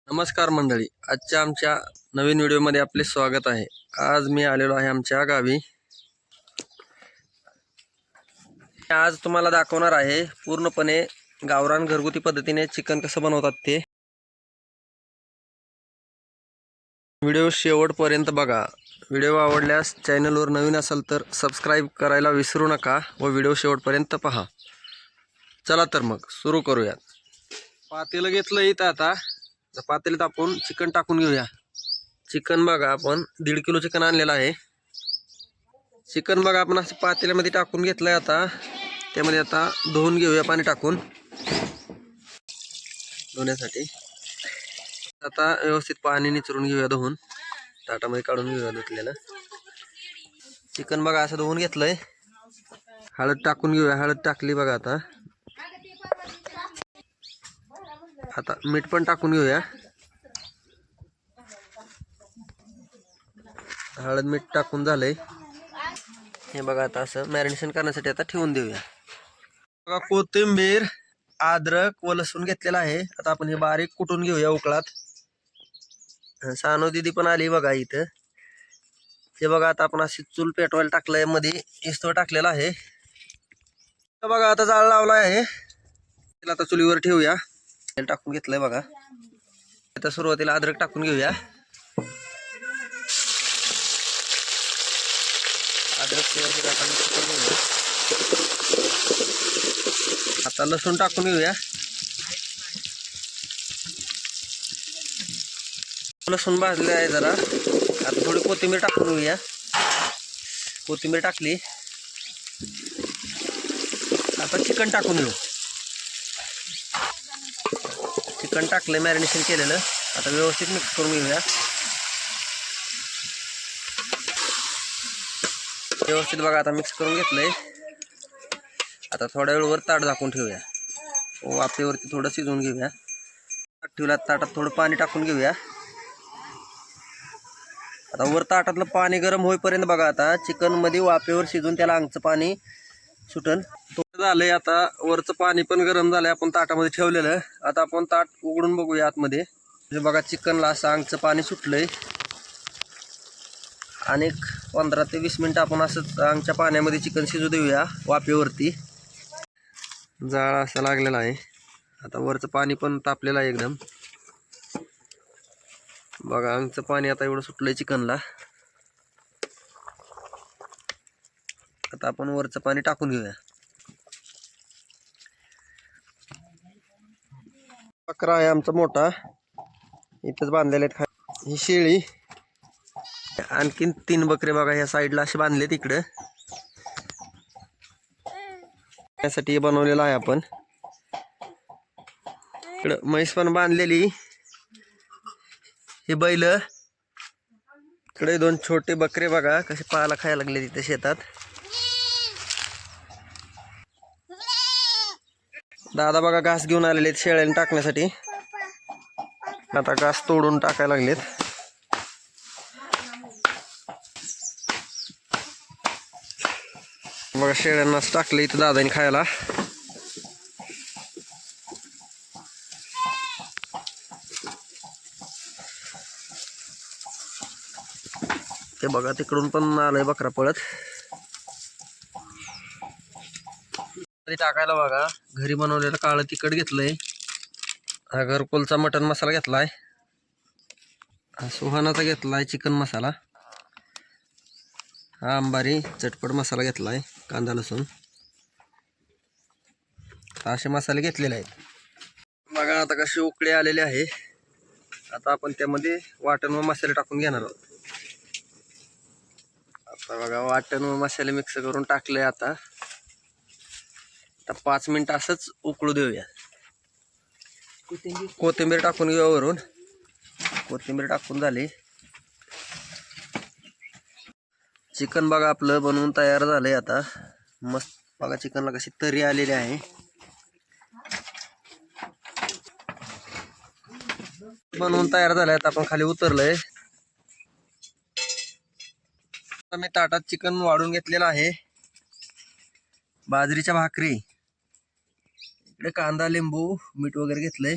नमस्कार मंडळी, आजच्या आमच्या नवीन व्हिडिओमध्ये आपले स्वागत आहे। आज मी आलेलो आहे आमच्या गावी। आज तुम्हाला दाखवणार आहे पूर्णपणे गावरान घरगुती पद्धतीने चिकन कसं बनवतात ते। व्हिडिओ शेवटपर्यंत बघा। व्हिडिओ आवडल्यास चॅनलवर नवीन असाल तर सबस्क्राइब करायला विसरू नका व व्हिडिओ शेवटपर्यंत पहा। चला तर मग सुरू करूया। पातेलं घेतलं इथं आता पातेल्यात आपण चिकन टाकून घेऊया। चिकन बघा आपण 1.5 किलो चिकन आणलेलं आहे। चिकन बघा आपण असं पातेल्यामध्ये टाकून घेतलंय। आता त्यामध्ये आता धुवून घेऊया पाणी टाकून धुण्यासाठी। आता व्यवस्थित पाणी निचरून घेऊया धुवून, ताटामध्ये काढून घेऊया धुतलेलं चिकन। बघा असं धुवून घेतलंय। हळद टाकून घेऊया। हळद टाकली बघा। आता मीठ पण टाकून घेऊया। हळद मीठ टाकून झालंय हे बघा। आता असं मॅरिनेशन करण्यासाठी आता ठेवून देऊया। बघा कोथिंबीर, अद्रक व लसूण घेतलेला आहे। आता आपण हे बारीक कुटून घेऊया उकळात। सानू दीदी पण आली बघा इथं। हे बघा आता आपण अशी चूल पेटवायला टाकलंय, मध्ये इस्तव टाकलेला आहे। बघा आता जाळ लावला आहे, त्याला आता चुलीवर ठेवूया। तेल टाकून घेतलंय बघा। आता सुरुवातीला अद्रक टाकून घेऊया। आता लसूण टाकून घेऊया। लसूण भाजले आहे जरा। आता थोडी कोथिंबीर टाकून घेऊया। कोथिंबीर टाकली, आता चिकन टाकून घेऊ। चिकन टाकले मॅरिनेशन केलेलं, आता व्यवस्थित मिक्स करून घेऊया। व्यवस्थित बघा आता मिक्स करून घेतलंय। आता थोड्या वेळवर ताट झाकून ठेवूया। वाफेवरती थोडं शिजवून घेऊया। ठेवला ताटात थोडं पाणी टाकून घेऊया। आता वर ताटातलं पाणी गरम होईपर्यंत बघा आता चिकन मध्ये वाफेवर शिजून त्याला अंगचं पाणी सुटन थोडं झालंय। आता वरचं पाणी पण गरम झालंय, आपण ताटामध्ये ठेवलेलं। आता आपण ताट उघडून बघूया आतमध्ये। हे बघा चिकनला असं अंगचं पाणी सुटलंय। आणि 15 ते 20 मिनिटं आपण असंच अंगच्या पाण्यामध्ये चिकन शिजू देऊया वाफेवरती। जाळ असा लागलेला आहे। आता वरचं पाणी पण तापलेलं आहे एकदम। बघा अंगचं पाणी आता एवढं सुटलंय चिकनला। आता आपण वरचं पाणी टाकून घेऊया। बकरा आहे आमचा मोठा, इथंच बांधलेले आहेत। ही शेळी, आणखीन 3 बकरे बघा ह्या साईडला असे बांधले तिकडं। त्यासाठी बनवलेलं आहे आपण। इकडं म्हैस पण बांधलेली। हे बैल, इकडे 2 छोटे बकरे बघा कसे पाला खायला लागले तिथे शेतात। दादा बघा घास घेऊन आलेले आहेत शेळ्यांना टाकण्यासाठी। आता घास तोडून टाकायला लागलेत। बघा शेळ्यांनाच टाकले इथं दादाने खायला। ते बघा तिकडून पण आलंय बकरा पळत। टाकायला बघा घरी बनवलेलं काळं तिखट घेतलंय। हा घरकुलचा मटन मसाला घेतलाय। हा सुहानाचा घेतलाय चिकन मसाला। हा अंबारी चटपट मसाला घेतलाय, कांदा लसूण असे मसाले घेतलेले आहेत। बघा आता कशी उकळी आलेली आहे। आता आपण त्यामध्ये वाटण व मसाले टाकून घेणार आहोत। आता बघा वाटण व मसाले मिक्स करून टाकले। आता 5 मिनिट असंच उकळू देऊया। कोथिंबीर टाकून घेऊया वरून। कोथिंबीर टाकून झाली। चिकन बघा आपलं बनवून तयार झालंय। आता मस्त बघा चिकनला कशी तरी आलेली आहे। बनवून तयार झालंय। आता आपण खाली उतरलोय। मी ताटात चिकन वाढून घेतलेलं आहे। बाजरीच्या भाकरी, इकडे कांदा लिंबू मीठ वगैरे घेतलंय।